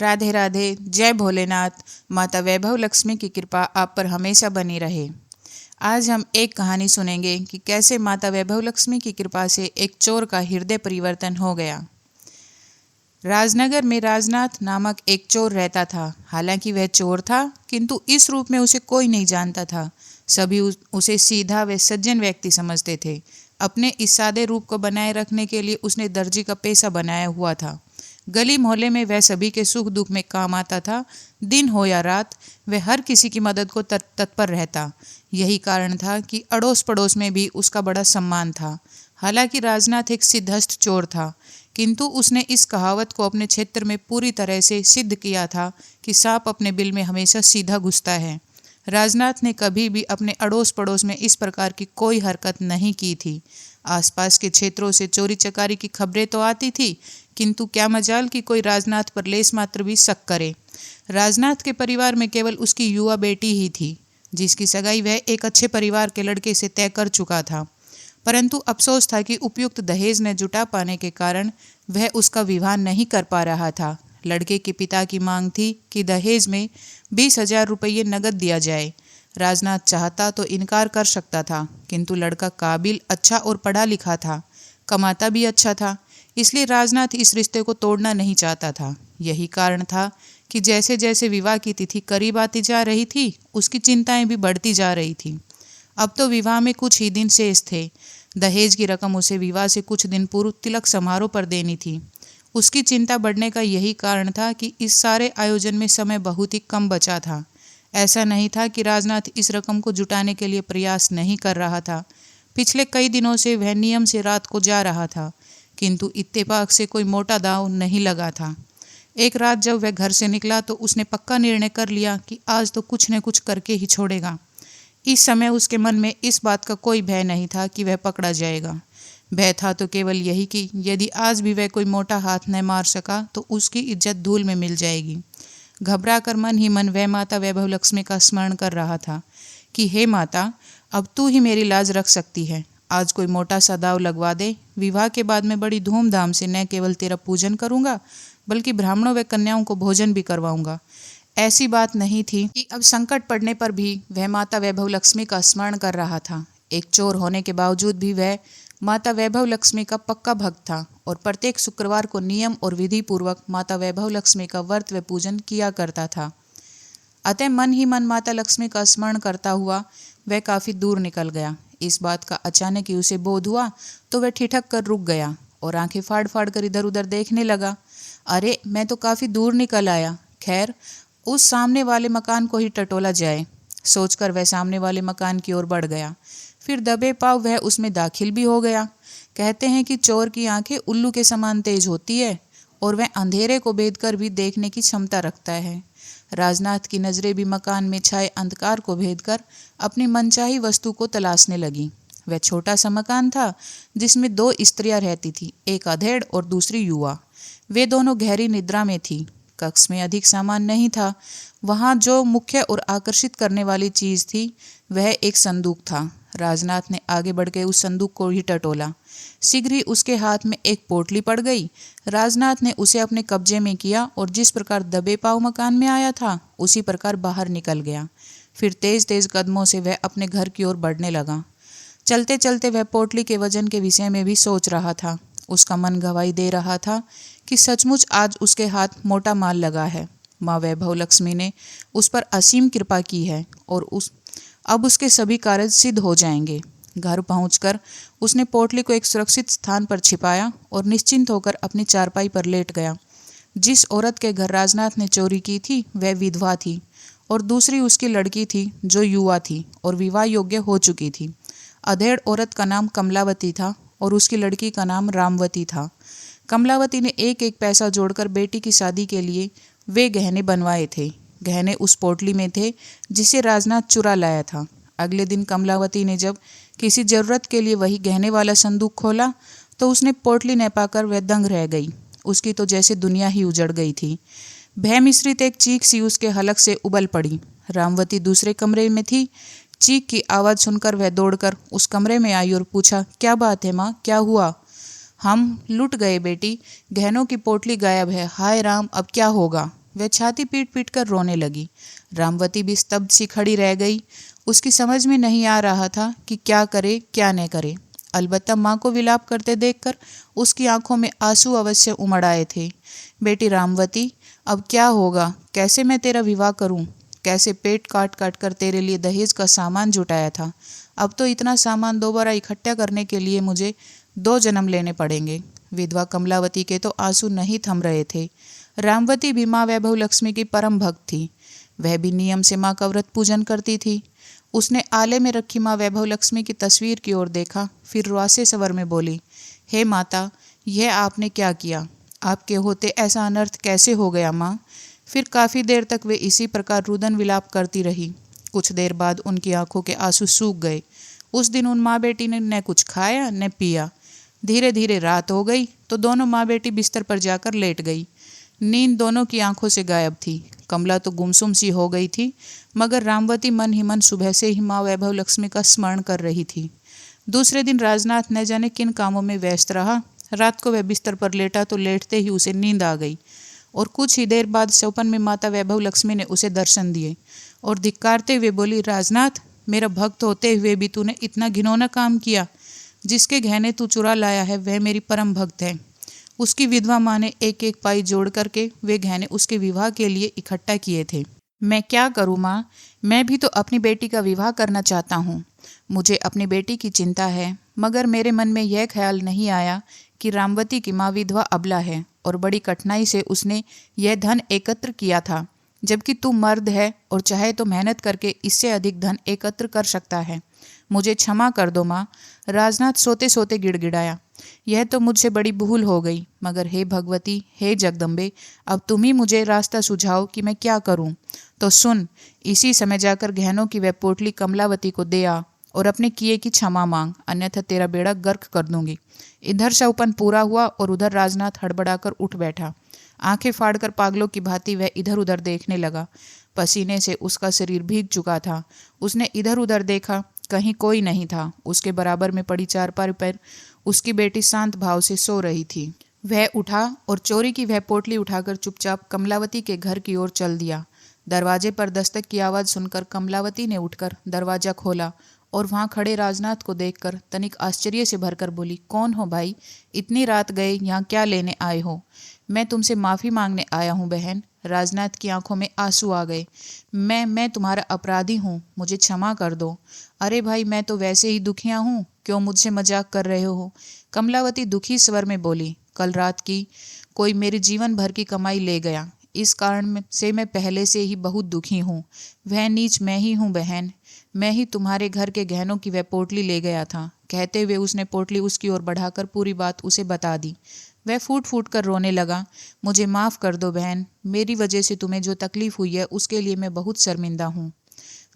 राधे राधे। जय भोलेनाथ। माता वैभव लक्ष्मी की कृपा आप पर हमेशा बनी रहे। आज हम एक कहानी सुनेंगे कि कैसे माता वैभव लक्ष्मी की कृपा से एक चोर का हृदय परिवर्तन हो गया। राजनगर में राजनाथ नामक एक चोर रहता था। हालांकि वह चोर था, किंतु इस रूप में उसे कोई नहीं जानता था। सभी उसे सीधा व सज्जन व्यक्ति समझते थे। अपने इस सादे रूप को बनाए रखने के लिए उसने दर्जी का पेशा बनाया हुआ था। गली मोहल्ले में वह सभी के सुख दुख में काम आता था। दिन हो या रात वह हर किसी की मदद को तत्पर रहता। यही कारण था कि अड़ोस पड़ोस में भी उसका बड़ा सम्मान था। हालांकि राजनाथ एक सिद्धहस्त चोर था, किंतु उसने इस कहावत को अपने क्षेत्र में पूरी तरह से सिद्ध किया था कि सांप अपने बिल में हमेशा सीधा घुसता है। राजनाथ ने कभी भी अपने अड़ोस पड़ोस में इस प्रकार की कोई हरकत नहीं की थी। आसपास के क्षेत्रों से चोरी चकारी की खबरें तो आती थी, किंतु क्या मजाल कि कोई राजनाथ पर लेस मात्र भी शक करे। राजनाथ के परिवार में केवल उसकी युवा बेटी ही थी, जिसकी सगाई वह एक अच्छे परिवार के लड़के से तय कर चुका था। परंतु अफसोस था कि उपयुक्त दहेज न जुटा पाने के कारण वह उसका विवाह नहीं कर पा रहा था। लड़के के पिता की मांग थी कि दहेज में 20,000 रुपये नगद दिया जाए। राजनाथ चाहता तो इनकार कर सकता था, किंतु लड़का काबिल, अच्छा और पढ़ा लिखा था, कमाता भी अच्छा था। इसलिए राजनाथ इस रिश्ते को तोड़ना नहीं चाहता था। यही कारण था कि जैसे जैसे विवाह की तिथि करीब आती जा रही थी, उसकी चिंताएं भी बढ़ती जा रही थी। अब तो विवाह में कुछ ही दिन शेष थे। दहेज की रकम उसे विवाह से कुछ दिन पूर्व तिलक समारोह पर देनी थी। उसकी चिंता बढ़ने का यही कारण था कि इस सारे आयोजन में समय बहुत ही कम बचा था। ऐसा नहीं था कि राजनाथ इस रकम को जुटाने के लिए प्रयास नहीं कर रहा था। पिछले कई दिनों से वह नियम से रात को जा रहा था, किंतु इत्तेफाक से कोई मोटा दांव नहीं लगा था। एक रात जब वह घर से निकला तो उसने पक्का निर्णय कर लिया कि आज तो कुछ न कुछ करके ही छोड़ेगा। इस समय उसके मन में इस बात का कोई भय नहीं था कि वह पकड़ा जाएगा। भय था तो केवल यही कि यदि आज भी वह कोई मोटा हाथ न मार सका तो उसकी इज्जत धूल में मिल जाएगी। घबरा कर मन ही मन वह माता वैभव लक्ष्मी का स्मरण कर रहा था कि हे माता, अब तू ही मेरी लाज रख सकती है। आज कोई मोटा सा दाव लगवा दे। विवाह के बाद मैं बड़ी धूमधाम से न केवल तेरा पूजन करूंगा, बल्कि ब्राह्मणों व कन्याओं को भोजन भी करवाऊंगा। ऐसी बात नहीं थी कि अब संकट पड़ने पर भी वह माता वैभव लक्ष्मी का स्मरण कर रहा था। एक चोर होने के बावजूद भी वह माता वैभव लक्ष्मी का पक्का भक्त था और प्रत्येक शुक्रवार को नियम और विधि पूर्वक माता वैभव लक्ष्मी का व्रत व पूजन किया करता था। अतः मन ही मन माता लक्ष्मी का स्मरण करता हुआ वह काफी दूर निकल गया। इस बात का अचानक ही उसे बोध हुआ तो वह ठिठक कर रुक गया और आंखें फाड़ फाड़ कर इधर उधर देखने लगा। अरे, मैं तो काफी दूर निकल आया। खैर, उस सामने वाले मकान को ही टटोला जाए, सोचकर वह सामने वाले मकान की ओर बढ़ गया। फिर दबे पांव वह उसमें दाखिल भी हो गया। कहते हैं कि चोर की आंखें उल्लू के समान तेज होती है और वह अंधेरे को भेद कर भी देखने की क्षमता रखता है। राजनाथ की नजरें भी मकान में छाए अंधकार को भेद कर अपनी मनचाही वस्तु को तलाशने लगी। वह छोटा सा मकान था जिसमें 2 स्त्रियां रहती थी, एक अधेड़ और दूसरी युवा। वे दोनों गहरी निद्रा में थी। कक्ष में अधिक सामान नहीं था। वहां जो मुख्य और आकर्षित करने वाली चीज थी वह एक संदूक था। राजनाथ ने आगे बढ़ के उस संदूक को ही टटोला। शीघ्र ही उसके हाथ में एक पोटली पड़ गई। राजनाथ ने उसे अपने कब्जे में किया और जिस प्रकार दबे पांव मकान में आया था उसी प्रकार बाहर निकल गया। फिर तेज तेज कदमों से वह अपने घर की ओर बढ़ने लगा। चलते चलते वह पोटली के वजन के विषय में भी सोच रहा था। उसका मन गवाही दे रहा था कि सचमुच आज उसके हाथ मोटा माल लगा है। माँ वैभव लक्ष्मी ने उस पर असीम कृपा की है और अब उसके सभी कार्य सिद्ध हो जाएंगे। घर पहुंचकर उसने पोटली को एक सुरक्षित स्थान पर छिपाया और निश्चिंत होकर अपनी चारपाई पर लेट गया। जिस औरत के घर राजनाथ ने चोरी की थी वह विधवा थी और दूसरी उसकी लड़की थी जो युवा थी और विवाह योग्य हो चुकी थी। अधेड़ औरत का नाम कमलावती था और उसकी लड़की का नाम रामवती था। कमलावती ने एक एक पैसा जोड़कर बेटी की शादी के लिए वे गहने बनवाए थे। गहने उस पोटली में थे जिसे राजनाथ चुरा लाया था। अगले दिन कमलावती ने जब किसी जरूरत के लिए वही गहने वाला संदूक खोला तो उसने पोटली न पाकर वह दंग रह गई। उसकी तो जैसे दुनिया ही उजड़ गई थी। भय मिश्रित एक चीख सी उसके हलक से उबल पड़ी। रामवती दूसरे कमरे में थी। चीख की आवाज़ सुनकर वह दौड़कर उस कमरे में आई और पूछा, क्या बात है माँ, क्या हुआ? हम लुट गए बेटी, गहनों की पोटली गायब है। हाय राम, अब क्या होगा? वह छाती पीट पीट कर रोने लगी। रामवती भी स्तब्ध सी खड़ी रह गई। उसकी समझ में नहीं आ रहा था कि क्या करे क्या न करे। अलबत्ता माँ को विलाप करते देखकर उसकी आंखों में आंसू अवश्य उमड़ आए थे। बेटी रामवती, अब क्या होगा? कैसे मैं तेरा विवाह करूं? कैसे पेट काट काट कर तेरे लिए दहेज का सामान जुटाया था, अब तो इतना सामान दोबारा इकट्ठा करने के लिए मुझे 2 जन्म लेने पड़ेंगे। विधवा कमलावती के तो आंसू नहीं थम रहे थे। रामवती भी माँ वैभव लक्ष्मी की परम भक्त थी। वह भी नियम से माँ का व्रत पूजन करती थी। उसने आले में रखी माँ वैभव लक्ष्मी की तस्वीर की ओर देखा, फिर रुआसे स्वर में बोली, हे माता, यह आपने क्या किया? आपके होते ऐसा अनर्थ कैसे हो गया माँ? फिर काफ़ी देर तक वे इसी प्रकार रुदन विलाप करती रही। कुछ देर बाद उनकी आंखों के आंसू सूख गए। उस दिन उन माँ बेटी ने न कुछ खाया न पिया। धीरे धीरे रात हो गई तो दोनों माँ बेटी बिस्तर पर जाकर लेट गई। नींद दोनों की आंखों से गायब थी। कमला तो गुमसुम सी हो गई थी, मगर रामवती मन ही मन सुबह से ही माँ वैभव लक्ष्मी का स्मरण कर रही थी। दूसरे दिन राजनाथ न जाने किन कामों में व्यस्त रहा। रात को वह बिस्तर पर लेटा तो लेटते ही उसे नींद आ गई और कुछ ही देर बाद स्वप्न में माता वैभव लक्ष्मी ने उसे दर्शन दिए और धिक्कारते हुए बोली, राजनाथ, मेरा भक्त होते हुए भी तूने इतना घिनौना काम किया। जिसके गहने तू चुरा लाया है वह मेरी परम भक्त है। उसकी विधवा माँ ने एक एक पाई जोड़ करके वे गहने उसके विवाह के लिए इकट्ठा किए थे। मैं क्या करूँ माँ? मैं भी तो अपनी बेटी का विवाह करना चाहता हूँ। मुझे अपनी बेटी की चिंता है, मगर मेरे मन में यह ख्याल नहीं आया कि रामवती की माँ विधवा अबला है और बड़ी कठिनाई से उसने यह धन एकत्र किया था, जबकि तू मर्द है और चाहे तो मेहनत करके इससे अधिक धन एकत्र कर सकता है। मुझे क्षमा कर दो माँ। राजनाथ सोते सोते गिड़गिड़ाया, यह तो मुझसे बड़ी भूल हो गई, मगर हे भगवती, हे जगदम्बे, अब तुम ही मुझे रास्ता सुझाओ कि मैं क्या करूं। तो सुन, इसी समय जाकर गहनों की वह पोटली कमलावती को दे आ और अपने किए की क्षमा मांग, अन्यथा तेरा बेड़ा गर्क कर दूंगी। इधर सौपन पूरा हुआ और उधर राजनाथ हड़बड़ाकर उठ बैठा। आंखें फाड़कर पागलों की भांति वह इधर उधर देखने लगा। पसीने से उसका शरीर भीग चुका था। उसने इधर उधर देखा, कहीं कोई नहीं था। उसके बराबर में पड़ी चारपाई पर उसकी बेटी शांत भाव से सो रही थी। वह उठा और चोरी की वह पोटली उठाकर चुपचाप कमलावती के घर की ओर चल दिया। दरवाजे पर दस्तक की आवाज़ सुनकर कमलावती ने उठकर दरवाजा खोला और वहां खड़े राजनाथ को देखकर तनिक आश्चर्य से भरकर बोली, कौन हो भाई? इतनी रात गए यहाँ क्या लेने आए हो? मैं तुमसे माफ़ी मांगने आया हूँ बहन। राजनाथ की आंखों में आंसू आ गए। मैं तुम्हारा अपराधी हूँ, मुझे क्षमा कर दो। अरे भाई, मैं तो वैसे ही दुखिया हूँ, क्यों मुझसे मजाक कर रहे हो? कमलावती दुखी स्वर में बोली, कल रात की कोई मेरे जीवन भर की कमाई ले गया। इस कारण से मैं पहले से ही बहुत दुखी हूँ। वह नीच मैं ही हूँ बहन। मैं ही तुम्हारे घर के गहनों की वह पोटली ले गया था। कहते हुए उसने पोटली उसकी ओर बढ़ाकर पूरी बात उसे बता दी। वह फूट फूट कर रोने लगा। मुझे माफ़ कर दो बहन, मेरी वजह से तुम्हें जो तकलीफ हुई है उसके लिए मैं बहुत शर्मिंदा हूँ।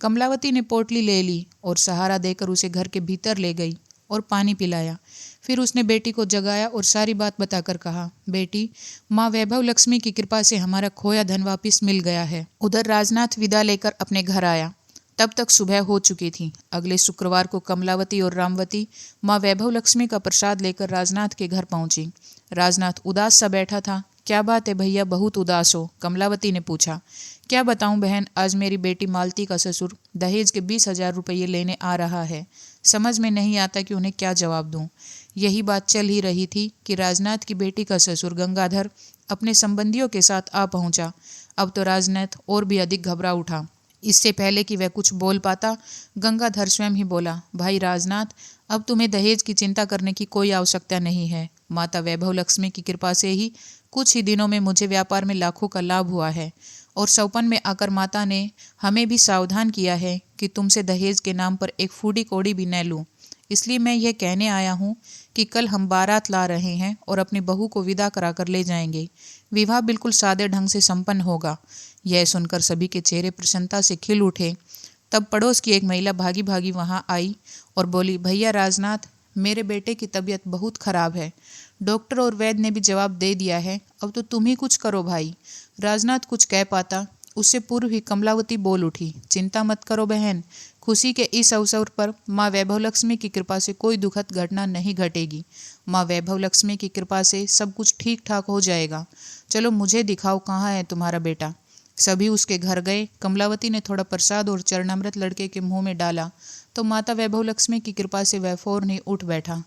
कमलावती ने पोटली ले ली और सहारा देकर उसे घर के भीतर ले गई और पानी पिलाया। फिर उसने बेटी को जगाया और सारी बात बताकर कहा, बेटी, माँ वैभव लक्ष्मी की कृपा से हमारा खोया धन वापिस मिल गया है। उधर राजनाथ विदा लेकर अपने घर आया। तब तक सुबह हो चुकी थी। अगले शुक्रवार को कमलावती और रामवती माँ वैभव लक्ष्मी का प्रसाद लेकर राजनाथ के घर पहुंची। राजनाथ उदास सा बैठा था। क्या बात है भैया, बहुत उदास हो? कमलावती ने पूछा। क्या बताऊं बहन, आज मेरी बेटी मालती का ससुर दहेज के 20,000 रुपये लेने आ रहा है। समझ में नहीं आता कि उन्हें क्या जवाब दूं। यही बात चल ही रही थी कि राजनाथ की बेटी का ससुर गंगाधर अपने संबंधियों के साथ आ पहुंचा। अब तो राजनाथ और भी अधिक घबरा उठा। इससे पहले कि वह कुछ बोल पाता, गंगाधर स्वयं ही बोला, भाई राजनाथ, अब तुम्हें दहेज की चिंता करने की कोई आवश्यकता नहीं है। माता वैभव लक्ष्मी की कृपा से ही कुछ ही दिनों में मुझे व्यापार में लाखों का लाभ हुआ है और सौपन में आकर माता ने हमें भी सावधान किया है कि तुमसे दहेज के नाम पर एक फूटी कौड़ी भी न लूं। इसलिए मैं यह कहने आया हूँ कि कल हम बारात ला रहे हैं और अपनी बहू को विदा कराकर ले जाएंगे। विवाह बिल्कुल सादे ढंग से संपन्न होगा। यह सुनकर सभी के चेहरे प्रसन्नता से खिल उठे। तब पड़ोस की एक महिला भागी भागी वहां आई और बोली, भैया राजनाथ, मेरे बेटे की तबीयत बहुत खराब है। डॉक्टर और वैद्य ने भी जवाब दे दिया है। अब तो तुम ही कुछ करो भाई। राजनाथ कुछ कह पाता उससे पूर्व ही कमलावती बोल उठी, चिंता मत करो बहन, खुशी के इस अवसर पर माँ वैभव लक्ष्मी की कृपा से कोई दुखद घटना नहीं घटेगी। माँ वैभव लक्ष्मी की कृपा से सब कुछ ठीक ठाक हो जाएगा। चलो मुझे दिखाओ कहाँ है तुम्हारा बेटा। सभी उसके घर गए। कमलावती ने थोड़ा प्रसाद और चरणामृत लड़के के मुंह में डाला तो माता वैभव लक्ष्मी की कृपा से वह फौरन उठ बैठा।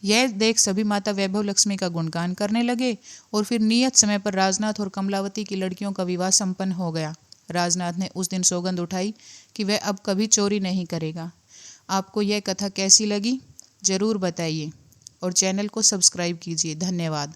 यह देख सभी माता वैभव लक्ष्मी का गुणगान करने लगे और फिर नियत समय पर राजनाथ और कमलावती की लड़कियों का विवाह संपन्न हो गया। राजनाथ ने उस दिन सौगंध उठाई कि वह अब कभी चोरी नहीं करेगा। आपको यह कथा कैसी लगी जरूर बताइए और चैनल को सब्सक्राइब कीजिए। धन्यवाद।